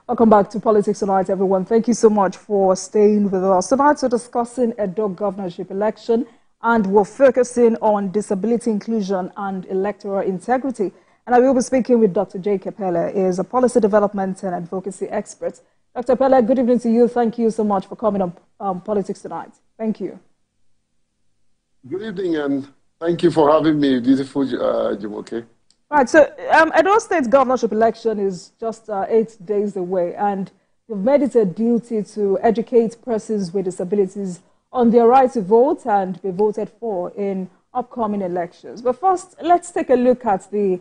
Welcome back to Politics Tonight, everyone. Thank you so much for staying with us. Tonight, we're discussing Edo Governorship election, and we're focusing on disability inclusion and electoral integrity. And I will be speaking with Dr. J. Pele, who is a policy development and advocacy expert. Dr. Pele, good evening to you. Thank you so much for coming on Politics Tonight. Thank you. Good evening, and thank you for having me, beautiful Jumoke. Right, so Edo State governorship election is just 8 days away, and you've made it a duty to educate persons with disabilities on their right to vote and be voted for in upcoming elections. But first, let's take a look at the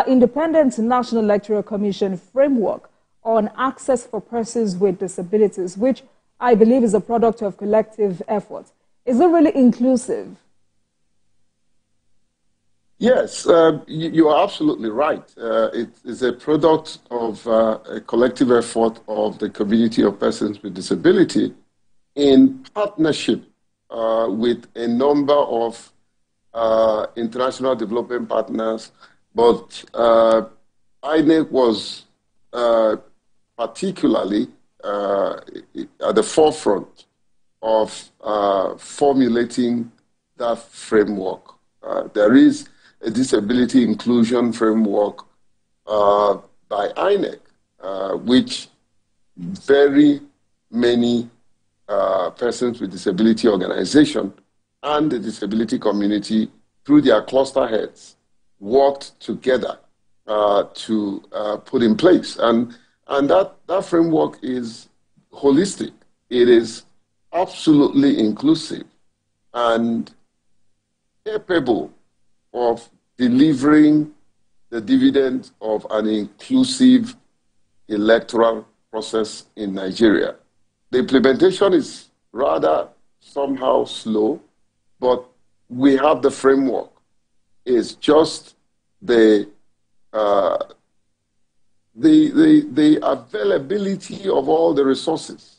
Independent National Electoral Commission framework on access for persons with disabilities, which I believe is a product of collective effort. Is it really inclusive? Yes, you are absolutely right. It is a product of a collective effort of the community of persons with disability in partnership with a number of international development partners, but INEC was particularly at the forefront of formulating that framework. There is a disability inclusion framework by INEC, which very many persons with disability organization and the disability community, through their cluster heads, worked together to put in place. And that framework is holistic. It is absolutely inclusive and capable of delivering the dividend of an inclusive electoral process in Nigeria. The implementation is rather somehow slow, but we have the framework. It's just the availability of all the resources,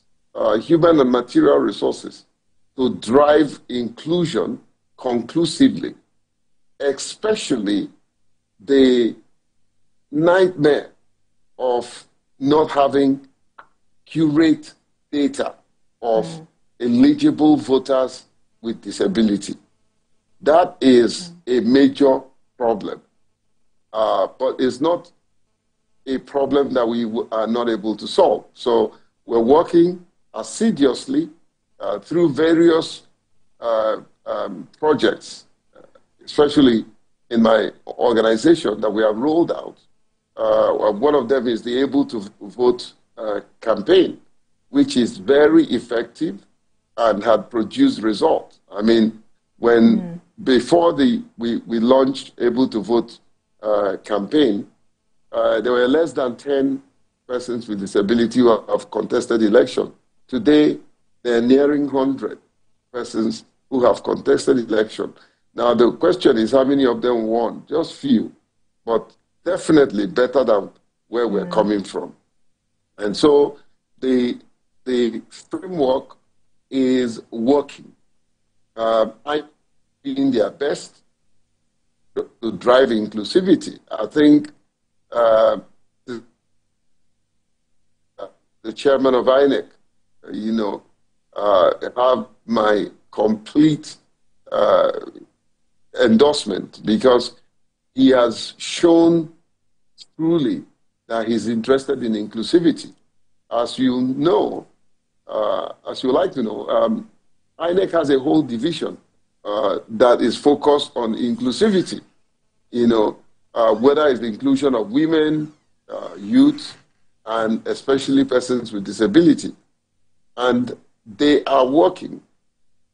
human and material resources, to drive inclusion conclusively, especially the nightmare of not having accurate data of eligible voters with disability. That is a major problem, but it's not a problem that we are not able to solve. So we're working assiduously through various projects, especially in my organization that we have rolled out. One of them is the Able to Vote campaign, which is very effective and had produced results. I mean, when before we launched Able to Vote campaign, there were less than 10 persons with disability who have contested election. Today, they're nearing 100 persons who have contested election. Now, the question is how many of them won? Just few, but definitely better than where we're coming from. And so the framework is working. I'm doing their best to drive inclusivity. I think the chairman of INEC, have my complete endorsement, because he has shown truly that he's interested in inclusivity. As you know, as you like to know, INEC has a whole division that is focused on inclusivity, whether it's the inclusion of women, youth, and especially persons with disability. And they are working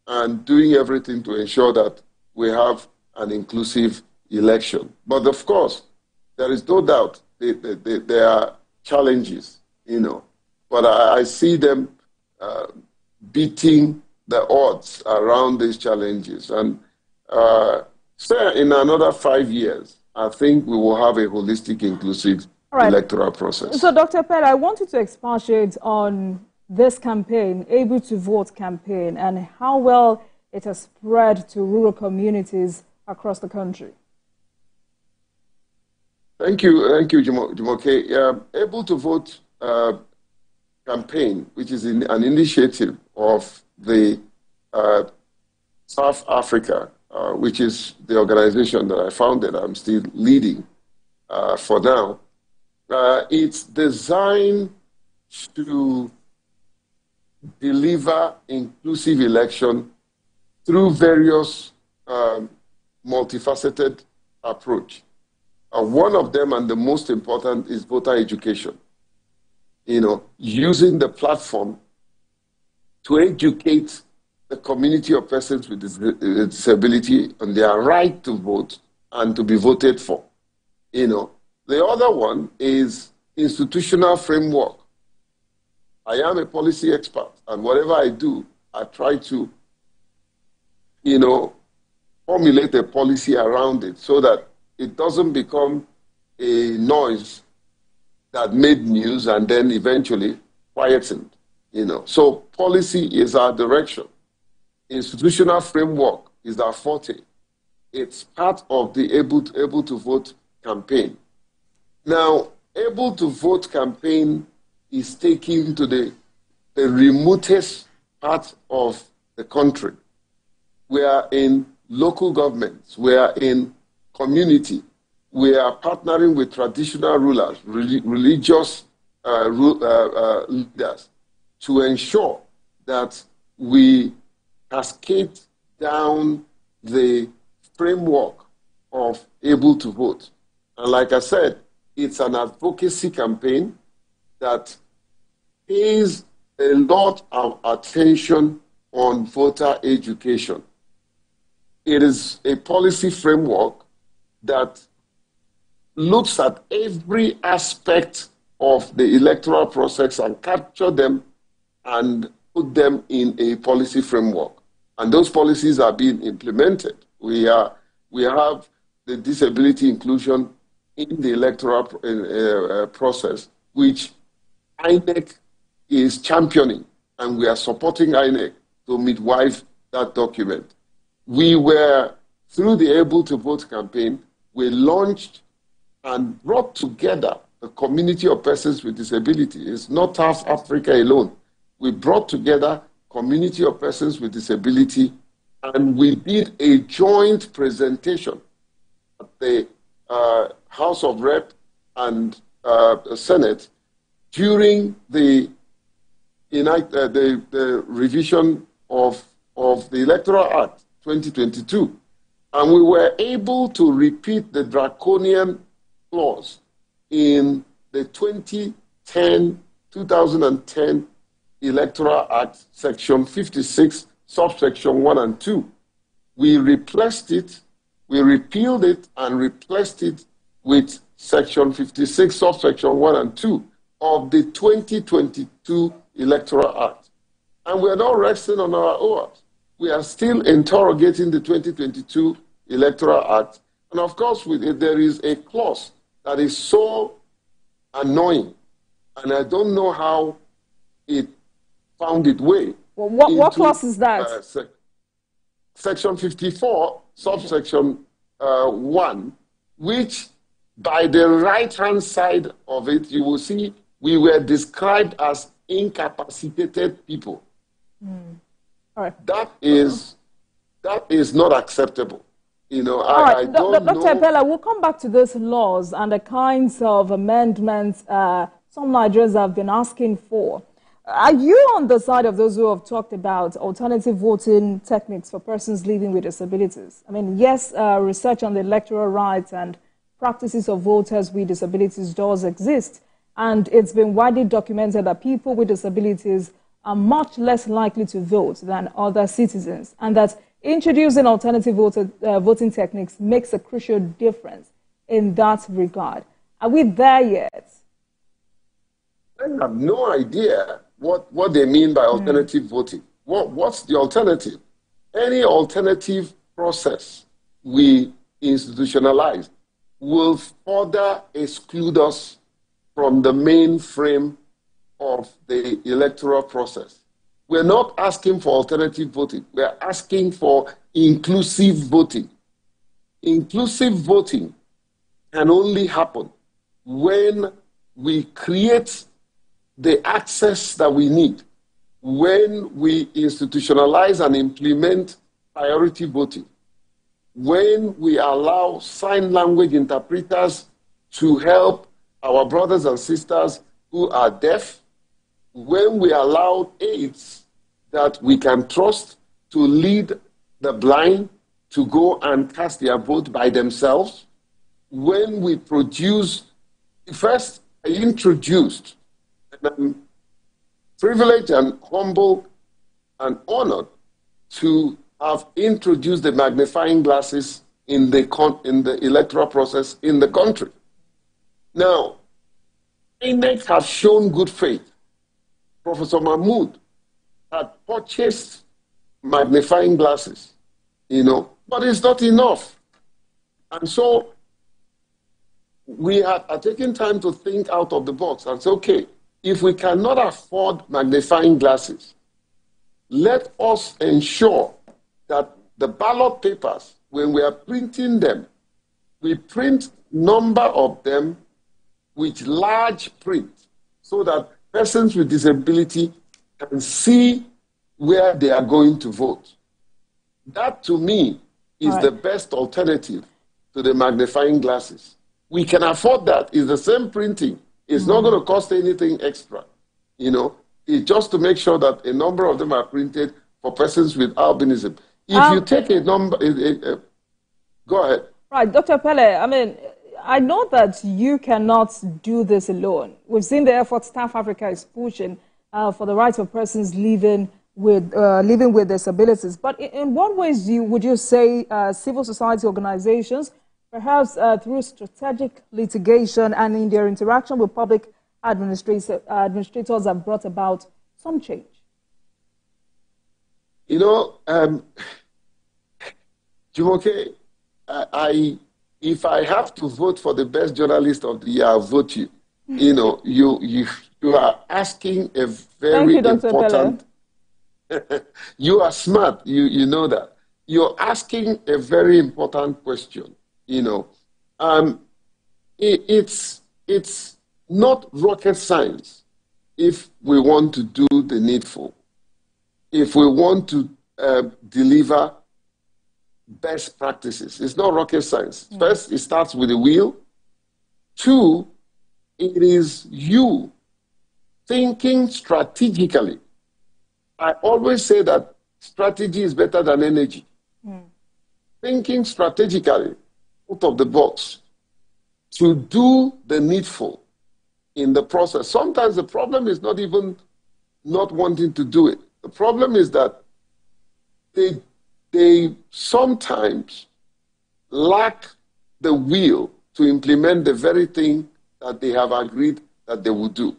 and doing everything to ensure that we have an inclusive election. But of course, there is no doubt there are challenges, but I see them beating the odds around these challenges. And say in another 5 years, I think we will have a holistic, inclusive electoral process. So, Dr. Pele, I want you to expatiate on this campaign, Able to Vote campaign, and how well it has spread to rural communities across the country. Thank you, Jumoke. Able to Vote campaign, which is an initiative of the South Africa, which is the organization that I founded, I'm still leading for now. It's designed to deliver inclusive election through various multifaceted approach. One of them, and the most important, is voter education. Using the platform to educate the community of persons with disability on their right to vote and to be voted for. The other one is institutional framework. I am a policy expert, and whatever I do, I try to, formulate a policy around it so that it doesn't become a noise that made news and then eventually quietened. So policy is our direction. Institutional framework is our forte. It's part of the able to vote campaign. Now, able to vote campaign is taken to the remotest part of the country. We are in local governments. We are in community. We are partnering with traditional rulers, religious leaders, to ensure that we cascade down the framework of able to vote. And like I said, it's an advocacy campaign that pays a lot of attention on voter education. It is a policy framework that looks at every aspect of the electoral process and capture them and put them in a policy framework. And those policies are being implemented. We have the disability inclusion in the electoral process, which INEC is championing, and we are supporting INEC to midwife that document. We were, through the Able to Vote campaign, we launched and brought together a community of persons with disability. It's not South Africa alone. We brought together community of persons with disability, and we did a joint presentation at the House of Rep and Senate during the revision of the Electoral Act 2022. And we were able to repeat the draconian clause in the 2010 Electoral Act, Section 56, subsection 1 and 2. We replaced it, we repealed it and replaced it with Section 56, subsection 1 and 2 of the 2022 Electoral Act. And we are not resting on our oars. We are still interrogating the 2022 Electoral Act. And of course, there is a clause that is so annoying, and I don't know how it found its way. Well, what clause is that? Section 54, subsection 1, which by the right-hand side of it, you will see we were described as incapacitated people. All right. That is not acceptable. I don't know. Dr. Ebele, we'll come back to those laws and the kinds of amendments some Nigerians have been asking for. Are you on the side of those who have talked about alternative voting techniques for persons living with disabilities? I mean, yes, research on the electoral rights and practices of voters with disabilities does exist, and it's been widely documented that people with disabilities are much less likely to vote than other citizens, and that introducing alternative voting techniques makes a crucial difference in that regard. Are we there yet? I have no idea what they mean by alternative voting. What's the alternative? Any alternative process we institutionalize will further exclude us from the main frame of the electoral process. We're not asking for alternative voting. We're asking for inclusive voting. Inclusive voting can only happen when we create the access that we need when we institutionalize and implement priority voting, when we allow sign language interpreters to help our brothers and sisters who are deaf, when we allow aides that we can trust to lead the blind to go and cast their vote by themselves, when we produce, first I introduced, and I'm privileged and humble and honored to have introduced the magnifying glasses in the electoral process in the country. Now, INEC have shown good faith. Professor Mahmoud had purchased magnifying glasses, but it's not enough. And so we are taking time to think out of the box and say, okay, if we cannot afford magnifying glasses, let us ensure that the ballot papers, when we are printing them, we print number of them with large print so that persons with disability can see where they are going to vote. That, to me, is the best alternative to the magnifying glasses. We can afford that. It's the same printing. It's not going to cost anything extra. It's just to make sure that a number of them are printed for persons with albinism. If you take a number, go ahead. Right, Dr. Pele, I know that you cannot do this alone. We've seen the effort Staff Africa is pushing for the rights of persons living with disabilities. But in what ways would you say civil society organizations, perhaps through strategic litigation and in their interaction with public administrators, have brought about some change? Jumoke, if I have to vote for the best journalist of the year, I'll vote you. You are asking a very important. You are smart. You know that. You're asking a very important question. It's not rocket science if we want to do the needful. If we want to deliver best practices, it's not rocket science. First, it starts with the will. Two, it is you thinking strategically. I always say that strategy is better than energy. Thinking strategically out of the box to do the needful in the process. Sometimes the problem is not even not wanting to do it. The problem is that they sometimes lack the will to implement the very thing that they have agreed that they will do.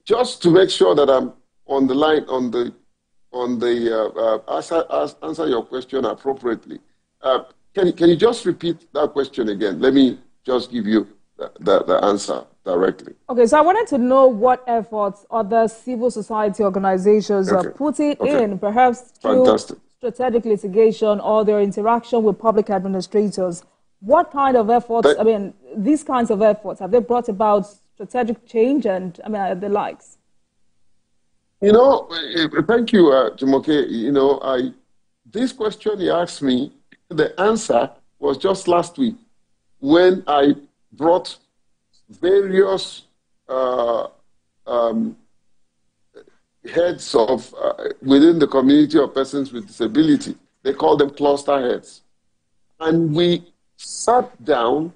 Just to make sure that I'm on the line, answer your question appropriately. Can you just repeat that question again? Let me just give you the answer directly. Okay, so I wanted to know what efforts other civil society organizations are putting in, perhaps through strategic litigation or their interaction with public administrators. What kind of efforts, these kinds of efforts, have they brought about strategic change and, the likes? Thank you, Jumoke. This question you asked me, the answer was just last week when I brought various heads of within the community of persons with disability. They call them cluster heads. And we sat down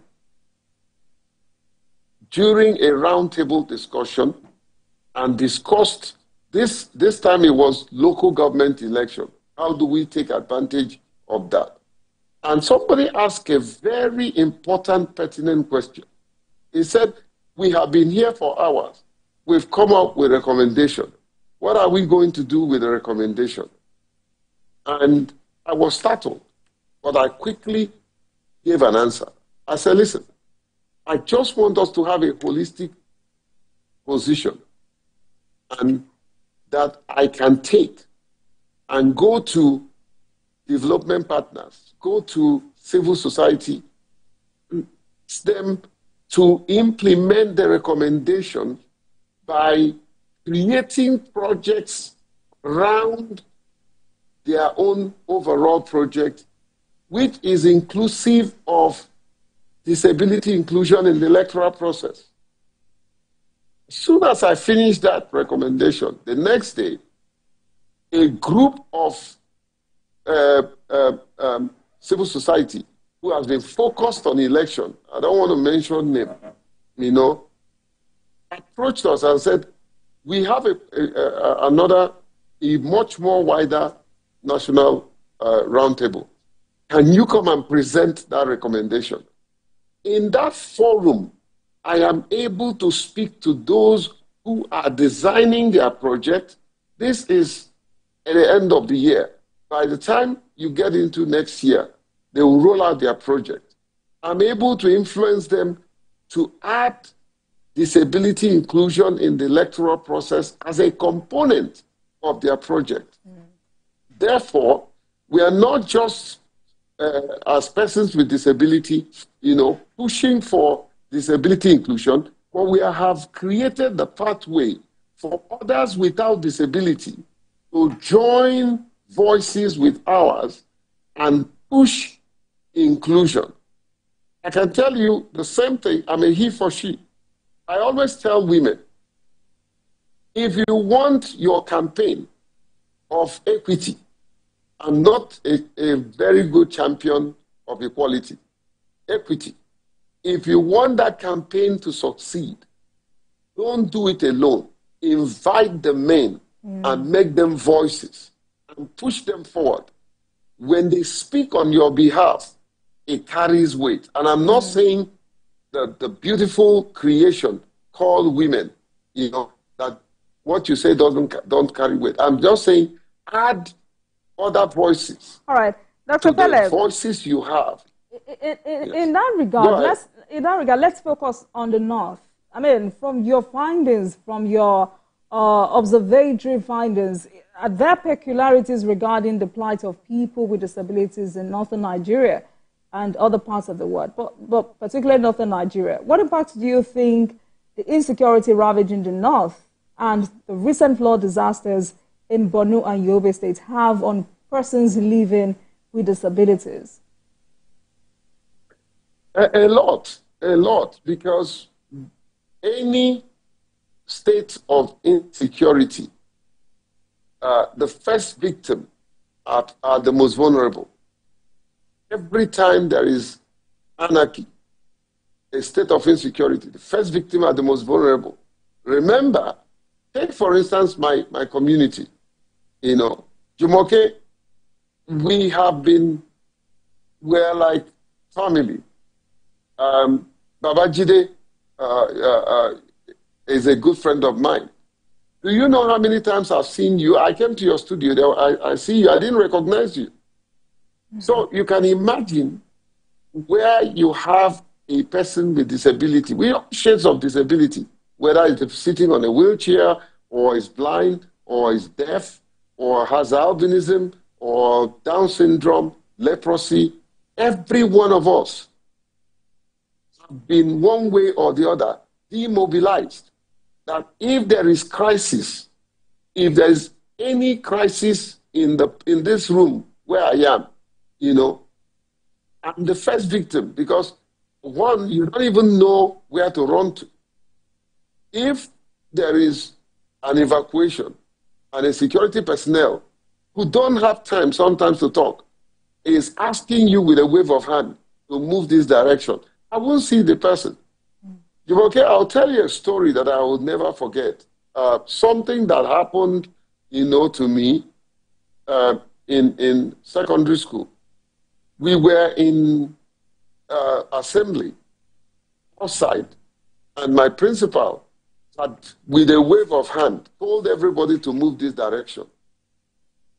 during a roundtable discussion and discussed this time it was local government election. How do we take advantage of that? And somebody asked a very important, pertinent question. He said, we have been here for hours. We've come up with a recommendation. What are we going to do with the recommendation? And I was startled, but I quickly gave an answer. I said, listen, I just want us to have a holistic position and that I can take and go to development partners, go to civil society, them to implement the recommendation by creating projects around their own overall project, which is inclusive of disability inclusion in the electoral process. As soon as I finished that recommendation, the next day, a group of civil society who has been focused on election, I don't want to mention name, approached us and said, we have a much more wider national roundtable. Can you come and present that recommendation? In that forum, I am able to speak to those who are designing their project. This is at the end of the year. By the time you get into next year, they will roll out their project. I'm able to influence them to add disability inclusion in the electoral process as a component of their project. Therefore, we are not just as persons with disability, pushing for disability inclusion, but we have created the pathway for others without disability to join voices with ours and push inclusion. I can tell you the same thing. I'm a he for she. I always tell women, if you want your campaign of equity, I'm not a very good champion of equality. Equity. If you want that campaign to succeed, don't do it alone. Invite the men and make them voices and push them forward. When they speak on your behalf, it carries weight. And I'm not saying that the beautiful creation called women, that what you say don't carry weight. I'm just saying add other voices. All right, Dr. Pele, the voices you have. In that regard, let's focus on the North. I mean, from your findings, from your observatory findings, are there peculiarities regarding the plight of people with disabilities in northern Nigeria and other parts of the world, but particularly northern Nigeria? What impact do you think the insecurity ravaging the North and the recent flood disasters in Borno and Yobe states have on persons living with disabilities? A lot, because any state of insecurity, the first victim are the most vulnerable. Every time there is anarchy, a state of insecurity, the first victim are the most vulnerable. Remember, take for instance my community, Jumoke, we're like family. Babajide is a good friend of mine. Do you know how many times I've seen you? I came to your studio, I see you, I didn't recognize you. So you can imagine where you have a person with disability, with all shades of disability, whether it's sitting on a wheelchair, or is blind, or is deaf, or has albinism, or Down syndrome, leprosy. Every one of us have been one way or the other demobilized. That if there is crisis, if there is any crisis in this room where I am, I'm the first victim, because one, you don't even know where to run to. If there is an evacuation and a security personnel who don't have time sometimes to talk is asking you with a wave of hand to move this direction, I won't see the person. Okay, I'll tell you a story that I will never forget. Something that happened, to me in secondary school. We were in assembly outside, and my principal had, with a wave of hand, told everybody to move this direction.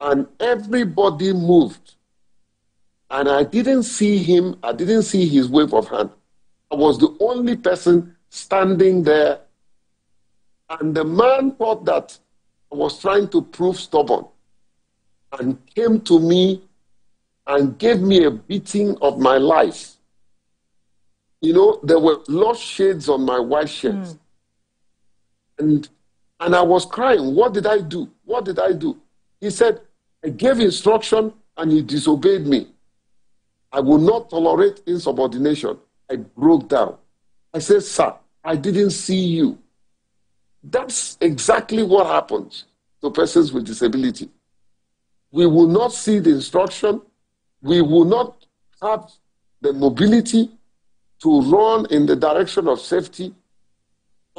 And everybody moved. And I didn't see him, I didn't see his wave of hand. I was the only person standing there. And the man thought that I was trying to prove stubborn and came to me and gave me a beating of my life. There were lost shades on my white shirt. And And I was crying. What did I do? What did I do? He said, I gave instruction and he disobeyed me. I will not tolerate insubordination. I broke down. I said, sir, I didn't see you. That's exactly what happens to persons with disability. We will not see the instruction. We will not have the mobility to run in the direction of safety.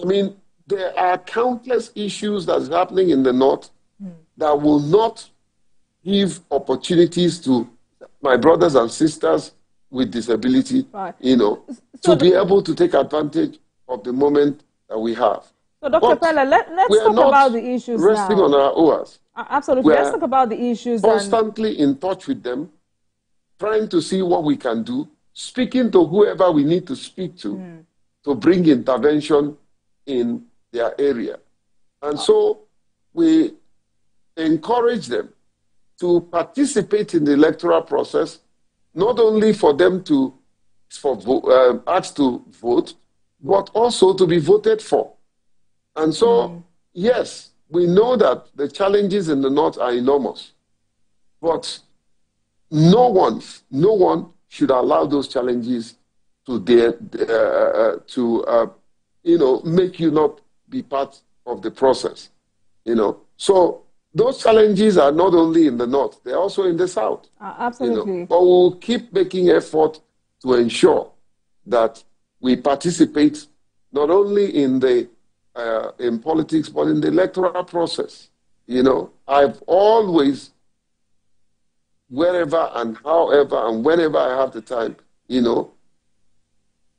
I mean, there are countless issues that's happening in the North that will not give opportunities to my brothers and sisters with disability, to be able to take advantage of the moment that we have. So, Dr. Pella, let's talk about the issues now. Resting on our oars. Absolutely. Let's talk about the issues. Constantly in touch with them, trying to see what we can do, speaking to whoever we need to speak to bring intervention in their area. And so we encourage them to participate in the electoral process, not only for them to ask to vote, but also to be voted for. And so, yes, we know that the challenges in the North are enormous, but no one should allow those challenges to make you not be part of the process. So those challenges are not only in the North, they're also in the South. Absolutely. But we'll keep making effort to ensure that we participate not only in politics, but in the electoral process. I've always, wherever and however and whenever I have the time,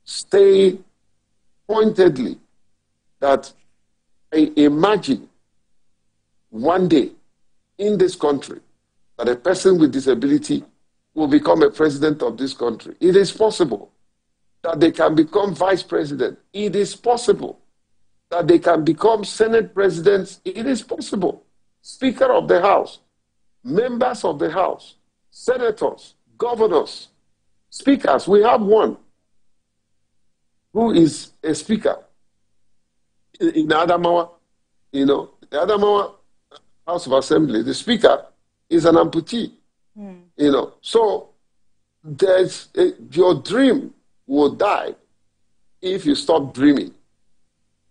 stay pointedly that I imagine one day in this country that a person with disability will become a president of this country. It is possible that they can become vice president. It is possible that they can become Senate presidents. It is possible. Speaker of the House, members of the House, senators, governors, speakers. We have one who is a speaker in Adamawa. The Adamawa House of Assembly, the speaker is an amputee. So your dream will die if you stop dreaming.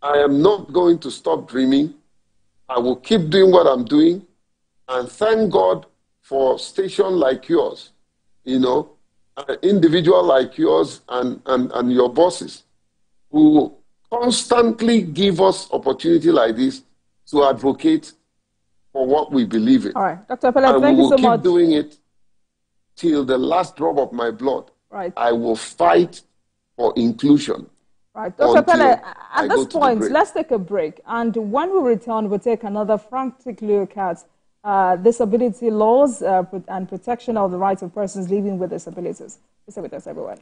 I am not going to stop dreaming. I will keep doing what I'm doing, and thank God for station like yours, an individual like yours and your bosses who constantly give us opportunity like this to advocate for what we believe in. All right, Dr. Pella, thank you so much. We will keep doing it till the last drop of my blood. Right. I will fight for inclusion. Right, Dr. Pella, at this point, let's take a break. And when we return, we'll take another frantic look at disability laws and protection of the rights of persons living with disabilities. Stay with us, everyone.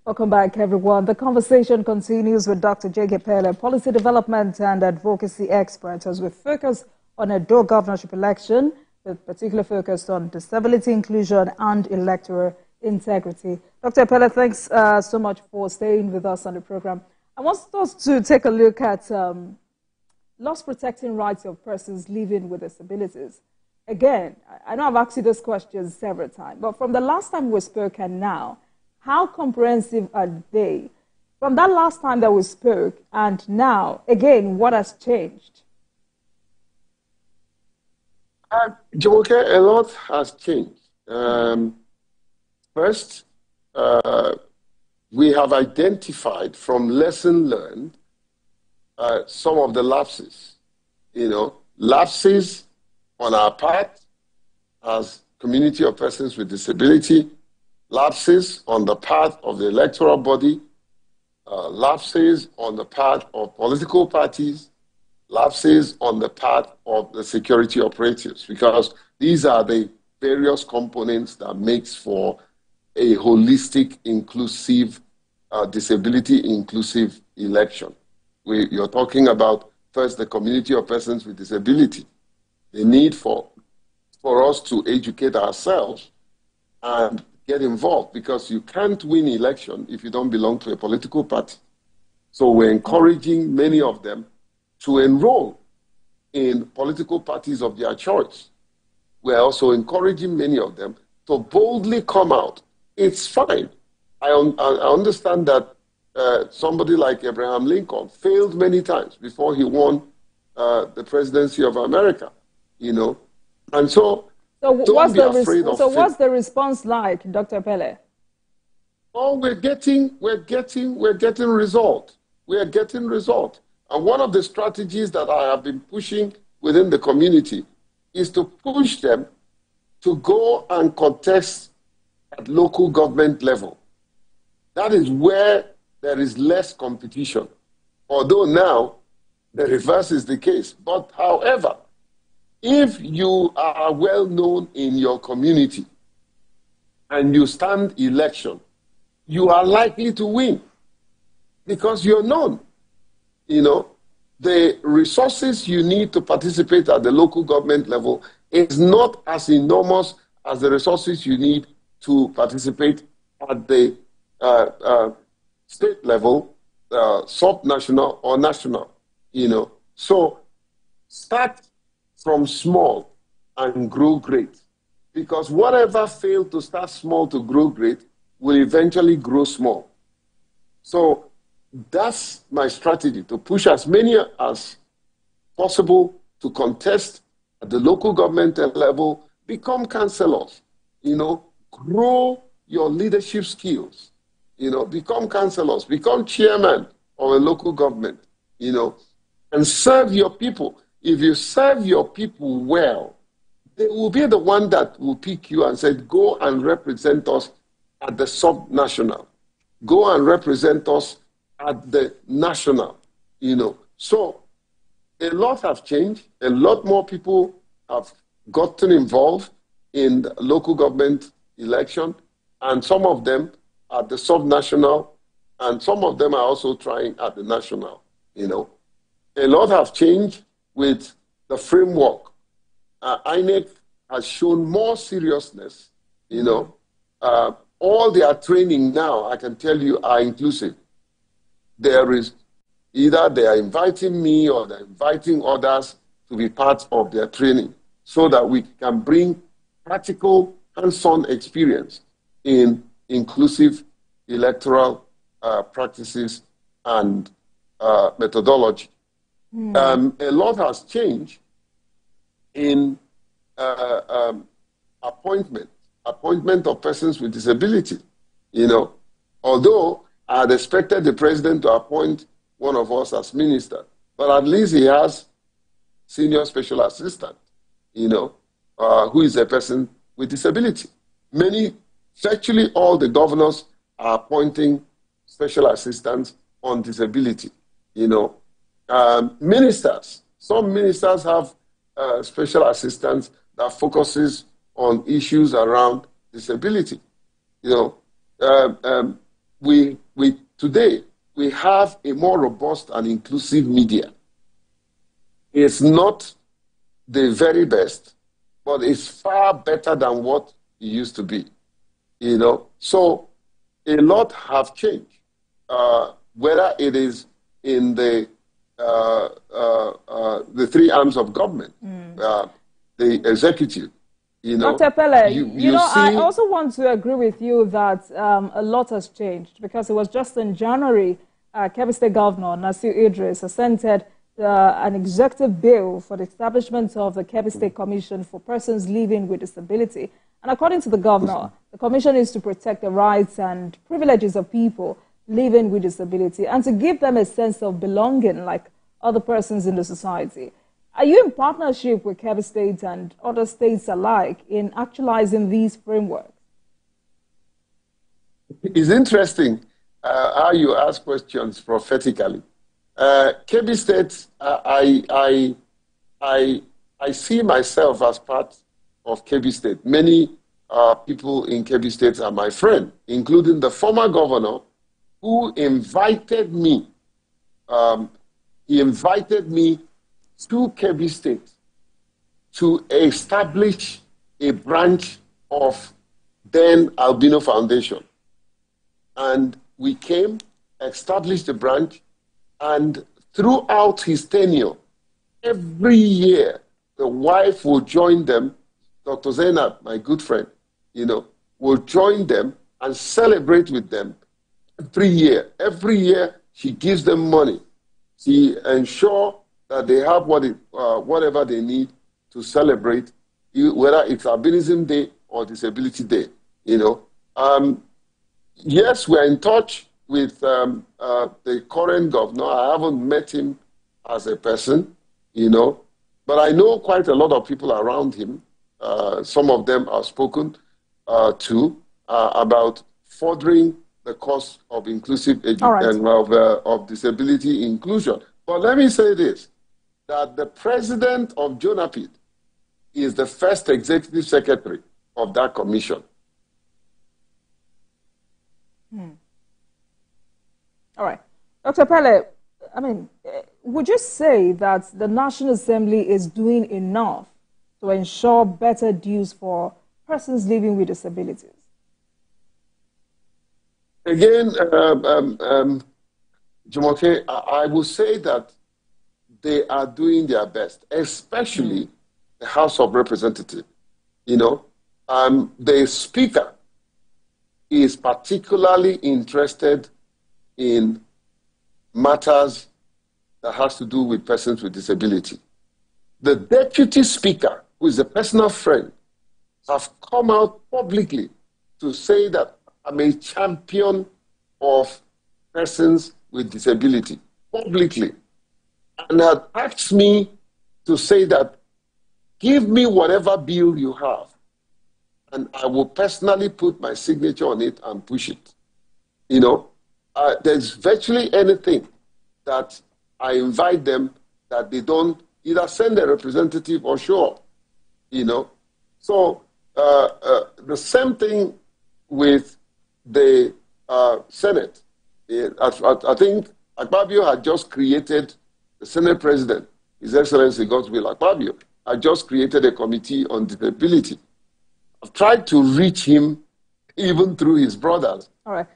Welcome back, everyone. The conversation continues with Dr. J.K. Pella, policy development and advocacy expert, as we focus on a Edo governorship election, with particular focus on disability inclusion and electoral integrity. Dr. Pella, thanks so much for staying with us on the program. I want us to take a look at laws protecting rights of persons living with disabilities. Again, I know I've asked you this question several times, but from the last time we spoke and now, how comprehensive are they? From that last time that we spoke and now, again, what has changed? Jumoke, a lot has changed. First, we have identified from lesson learned some of the lapses. Lapses on our part as community of persons with disability, lapses on the part of the electoral body, lapses on the part of political parties, lapses on the part of the security operatives, because these are the various components that makes for a holistic, inclusive, disability-inclusive election. You're talking about, first, the community of persons with disability, the need for us to educate ourselves and get involved, because you can't win election if you don't belong to a political party. So we're encouraging many of them to enroll in political parties of their choice. We're also encouraging many of them to boldly come out. It's fine. I understand that somebody like Abraham Lincoln failed many times before he won the presidency of America, And so don't be afraid of failure. What's the response like, Dr. Pele? Oh, we're getting result. We are getting result. And one of the strategies that I have been pushing within the community is to push them to go and contest at local government level. That is where there is less competition. Although now the reverse is the case. But however, if you are well known in your community and you stand election, you are likely to win because you're known. The resources you need to participate at the local government level is not as enormous as the resources you need to participate at the state level, subnational or national, So start from small and grow great, because whatever failed to start small to grow great will eventually grow small. So that's my strategy, to push as many as possible to contest at the local government level, become councillors, grow your leadership skills, become councillors, become chairman of a local government, and serve your people. If you serve your people well, they will be the one that will pick you and say, go and represent us at the subnational. Go and represent us at the national, So a lot have changed. A lot more people have gotten involved in the local government election, and some of them at the subnational, and some of them are also trying at the national, A lot have changed with the framework. INEC has shown more seriousness, All their training now, I can tell you, are inclusive. There is either they are inviting me or they're inviting others to be part of their training so that we can bring practical hands-on experience in inclusive electoral practices and methodology. A lot has changed in appointment of persons with disability. Although I had expected the president to appoint one of us as minister, but at least he has senior special assistant, who is a person with disability. Virtually all the governors are appointing special assistants on disability, Ministers, some ministers have special assistants that focuses on issues around disability. Today we have a more robust and inclusive media. It's not the very best, but it's far better than what it used to be. So a lot have changed. Whether it is in the three arms of government, the executive. Dr. Pele, I also want to agree with you that a lot has changed, because it was just in January, Kebbi State Governor Nasir Idris assented an executive bill for the establishment of the Kebbi State Commission for persons living with disability. And according to the governor, the commission is to protect the rights and privileges of people living with disability and to give them a sense of belonging like other persons in the society. Are you in partnership with Kebbi State and other states alike in actualizing these frameworks? It's interesting how you ask questions prophetically. Kebbi State, I see myself as part of Kebbi State. Many people in Kebbi State are my friend, including the former governor who invited me. He invited me to Kebbi State to establish a branch of then Albino Foundation. And we came, established the branch, and throughout his tenure, every year, the wife will join them. Dr. Zainab, my good friend, will join them and celebrate with them every year. Every year, she gives them money. She ensures that they have whatever they need to celebrate, whether it's Albinism Day or Disability Day. Yes, we're in touch with the current governor. I haven't met him as a person, but I know quite a lot of people around him. Some of them are spoken to about furthering the cause of inclusive education, right, of disability inclusion. But let me say this, that the president of JONAPID is the first executive secretary of that commission. All right. Dr. Pele, I mean, would you say that the National Assembly is doing enough to ensure better dues for persons living with disabilities? Again, Jumoke, I will say that they are doing their best, especially the House of Representatives. The Speaker is particularly interested in matters that has to do with persons with disability. The Deputy Speaker, who is a personal friend, have come out publicly to say that I'm a champion of persons with disability, publicly, and had asked me to say that, give me whatever bill you have, and I will personally put my signature on it and push it. There's virtually anything that I invite them that they don't either send a representative or show up, So the same thing with the Senate. I think Akpabio had just created, the Senate President, His Excellency Godswill Akpabio, had just created a committee on disability. I've tried to reach him, even through his brothers,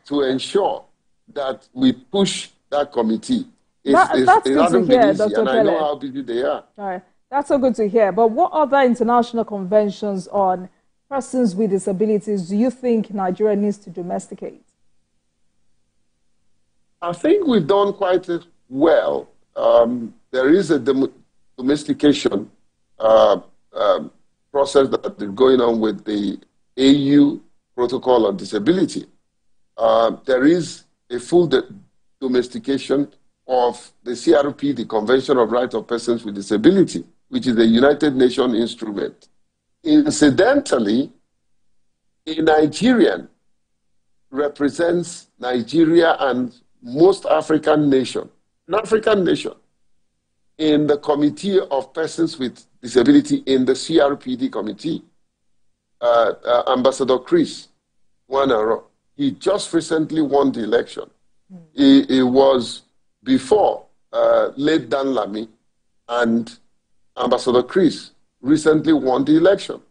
to ensure that we push that committee. That's good to hear, Dr. And Pele. I know how busy they are. All right. That's so good to hear. But what other international conventions on persons with disabilities do you think Nigeria needs to domesticate? I think we've done quite well. There is a domestication process that is going on with the AU Protocol on Disability. There is a full domestication of the CRP, the Convention of Rights of Persons with Disability, which is a United Nations instrument. Incidentally, a Nigerian represents Nigeria and most African nation, an African nation, in the Committee of Persons with Disability in the CRPD committee. Ambassador Chris Wanaro, he just recently won the election. It was before late Dan Lamy and Ambassador Chris recently won the election,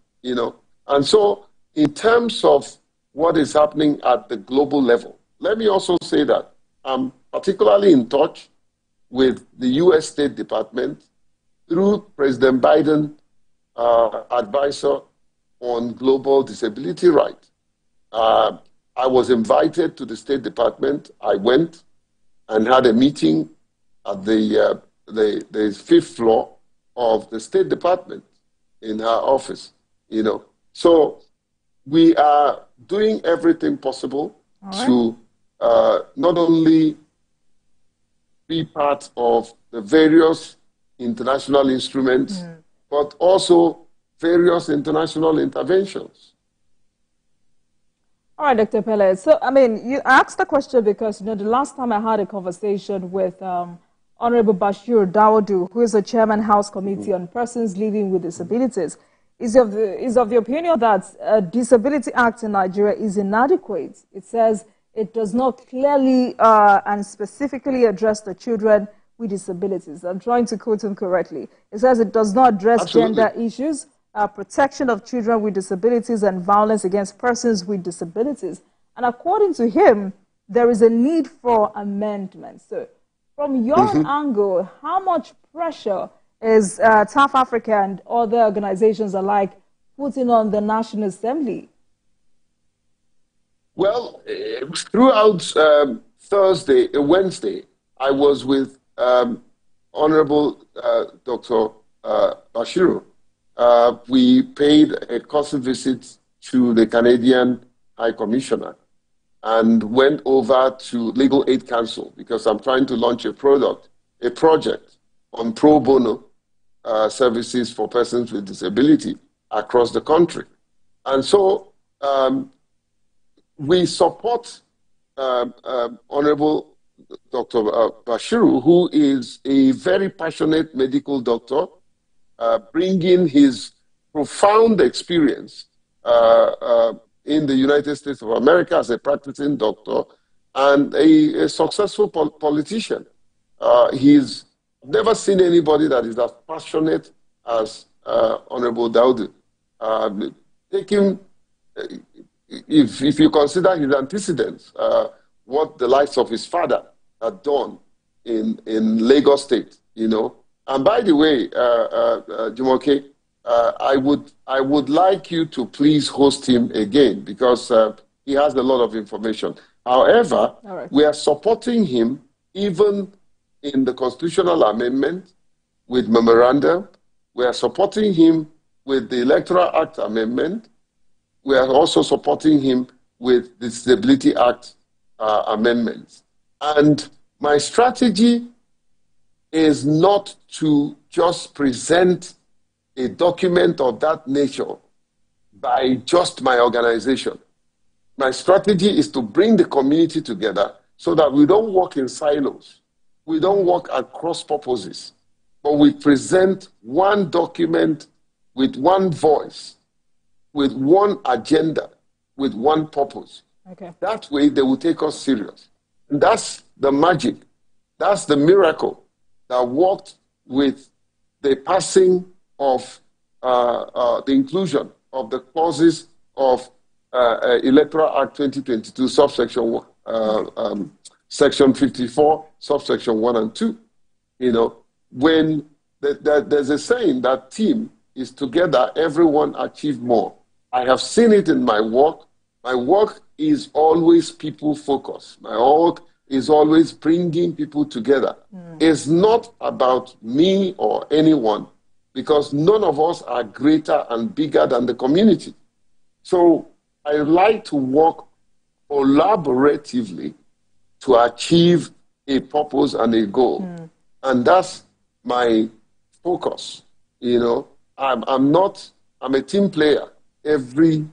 And so in terms of what is happening at the global level, let me also say that I'm particularly in touch with the U.S. State Department through President Biden, advisor on global disability rights. I was invited to the State Department. I went and had a meeting at the fifth floor of the State Department in her office, So we are doing everything possible to not only be part of the various international instruments, but also various international interventions. All right, Dr. Pele. So, I mean, you asked the question because, the last time I had a conversation with Honorable Bashir Dawodu, who is the Chairman House Committee on Persons Living with Disabilities, is of the opinion that a Disability Act in Nigeria is inadequate. It says it does not clearly and specifically address the children with disabilities. I'm trying to quote him correctly. It says it does not address gender issues, protection of children with disabilities, and violence against persons with disabilities. And according to him, there is a need for amendments. So from your angle, how much pressure is South Africa and other organizations alike putting on the National Assembly? Well, throughout Wednesday, I was with Honorable Dr. Bashiru. We paid a courtesy visit to the Canadian High Commissioner and went over to Legal Aid Council because I'm trying to launch a project on pro bono services for persons with disability across the country. And so we support Honorable Dr. Bashiru, who is a very passionate medical doctor, bringing his profound experience in the United States of America as a practicing doctor and a successful politician. He's never seen anybody that is as passionate as Honorable Daudu. Take him, if you consider his antecedents, what the likes of his father had done in Lagos State, you know. And by the way, Jumoke, I would like you to please host him again because he has a lot of information. However, we are supporting him even in the constitutional amendment with memorandum. We are supporting him with the Electoral Act amendment. We are also supporting him with the Disability Act amendments. And my strategy is not to just present a document of that nature by just my organization. My strategy is to bring the community together so that we don't work in silos. We don't work at cross purposes, but we present one document with one voice, with one agenda, with one purpose. Okay. That way they will take us serious. And that's the magic. That's the miracle that worked with the passing of the inclusion of the clauses of Electoral Act 2022, subsection section 54, subsection 1 and 2. You know, when there's a saying that team is together, everyone achieve more. I have seen it in my work. My work is always people focused. My work is always bringing people together. It's not about me or anyone because none of us are greater and bigger than the community. So I like to work collaboratively to achieve a purpose and a goal. And that's my focus. You know, I'm a team player every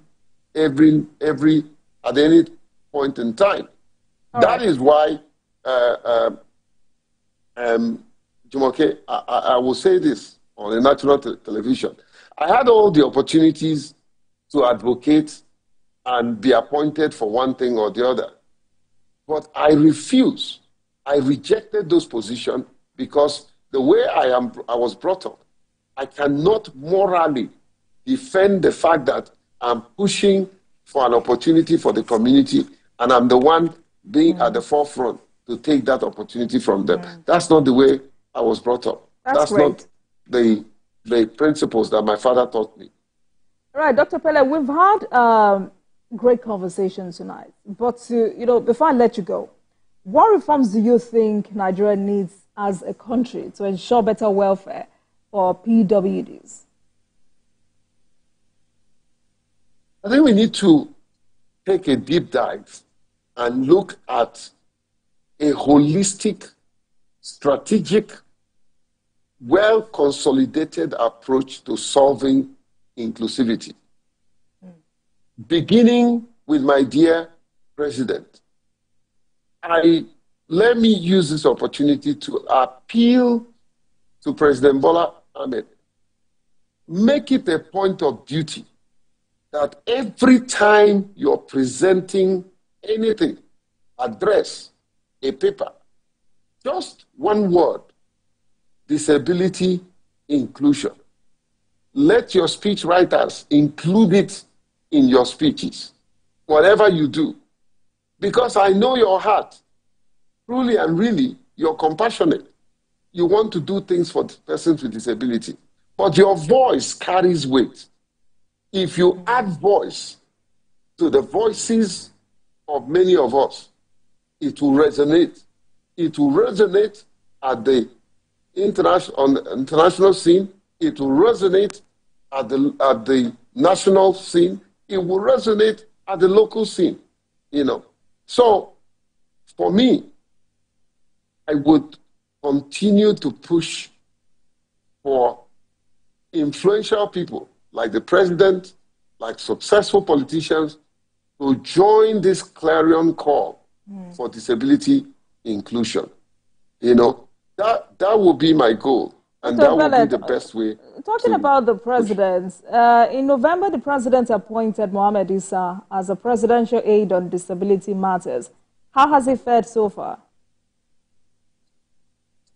at any point in time. That is why, Jumoke, I will say this on the national television. I had all the opportunities to advocate and be appointed for one thing or the other. But I refused. I rejected those positions because the way I was brought up, I cannot morally defend the fact that I'm pushing for an opportunity for the community and I'm the one being at the forefront to take that opportunity from them. That's not the way I was brought up. That's not the principles that my father taught me. All right, Dr. Pele, we've had great conversation tonight. But before I let you go, what reforms do you think Nigeria needs as a country to ensure better welfare for PWDs? I think we need to take a deep dive and look at a holistic, strategic, well-consolidated approach to solving inclusivity. Beginning with my dear president, let me use this opportunity to appeal to President Bola Ahmed. Make it a point of duty that every time you're presenting anything, address, a paper, just one word, disability inclusion. Let your speech writers include it in your speeches, whatever you do. Because I know your heart, truly and really, you're compassionate. you want to do things for persons with disability, but your voice carries weight. If you add voice to the voices of many of us, it will resonate. It will resonate at the on the international scene. It will resonate at the national scene. It will resonate at the local scene. So for me, I would continue to push for influential people like the president, like successful politicians, to join this clarion call for disability inclusion. That will be my goal, and that will be the best way. Talking about the president, in November, the president appointed Mohammed Issa as a presidential aide on disability matters. How has he fared so far?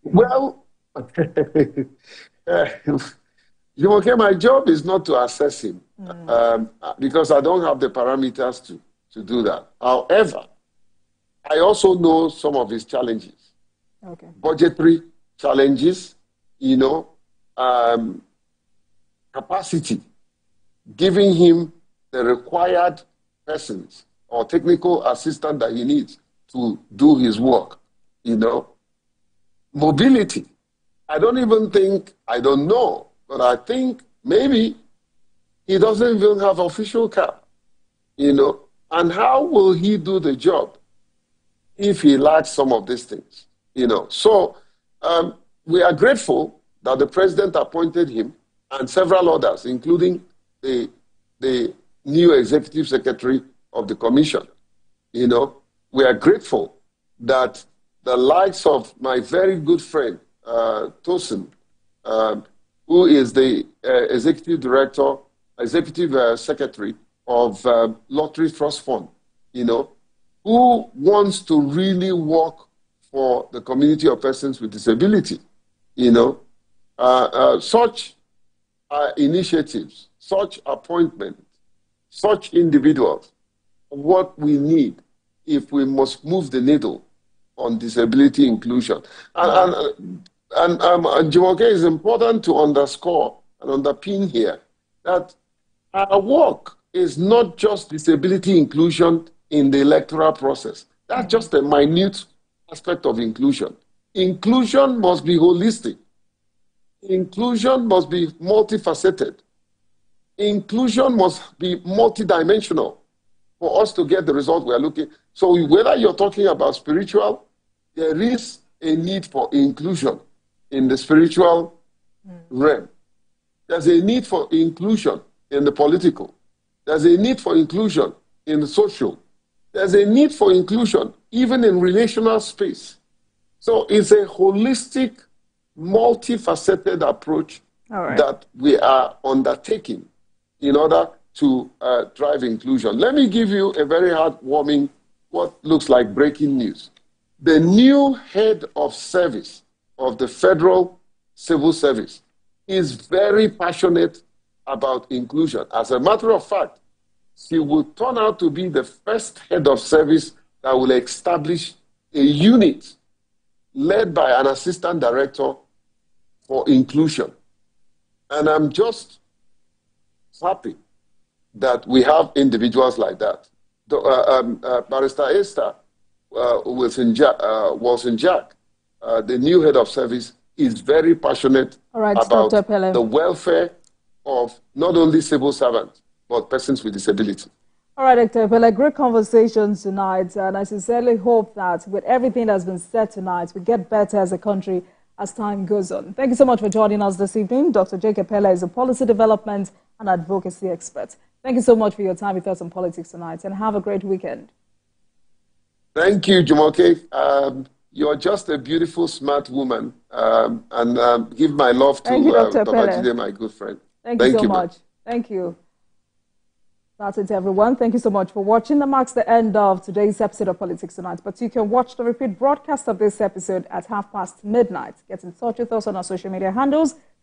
Well, my job is not to assess him because I don't have the parameters to do that. However, I also know some of his challenges. Okay. Budgetary challenges, capacity, giving him the required persons or technical assistant that he needs to do his work, Mobility. I don't know, but I think maybe he doesn't even have official car, and how will he do the job if he lacks some of these things, So we are grateful that the president appointed him and several others, including the new executive secretary of the commission. We are grateful that the likes of my very good friend, Tosin, who is the executive secretary of Lottery Trust Fund, who wants to really work for the community of persons with disability. Such initiatives, such appointments, such individuals, what we need if we must move the needle on disability inclusion. And Jumoke, is important to underscore and underpin here that our work is not just disability inclusion in the electoral process. That's just a minute aspect of inclusion. Inclusion must be holistic. Inclusion must be multifaceted. Inclusion must be multidimensional for us to get the result we are looking. So whether you're talking about spiritual, there is a need for inclusion in the spiritual realm. There's a need for inclusion in the political. There's a need for inclusion in the social. There's a need for inclusion even in relational space. So it's a holistic, multifaceted approach that we are undertaking in order to drive inclusion. Let me give you a very heartwarming, what looks like breaking news. The new head of service of the Federal Civil Service is very passionate about inclusion. As a matter of fact, she will turn out to be the first head of service that will establish a unit led by an assistant director for inclusion. And I'm just happy that we have individuals like that. Barrister Esther Wilson-Jack, the new head of service, is very passionate about the welfare of not only civil servants, but persons with disability. All right, Dr. Pele, great conversation tonight, and I sincerely hope that with everything that's been said tonight, we get better as a country as time goes on. Thank you so much for joining us this evening. Dr. Jacob Pele is a policy development and advocacy expert. Thank you so much for your time with us on Politics Tonight, and have a great weekend. Thank you, Jumoke. You're just a beautiful, smart woman, and give my love to Dr. Jide, my good friend. Thank you so much. Thank you. That's it, everyone. Thank you so much for watching. That marks the end of today's episode of Politics Tonight. But you can watch the repeat broadcast of this episode at midnight. Get in touch with us on our social media handles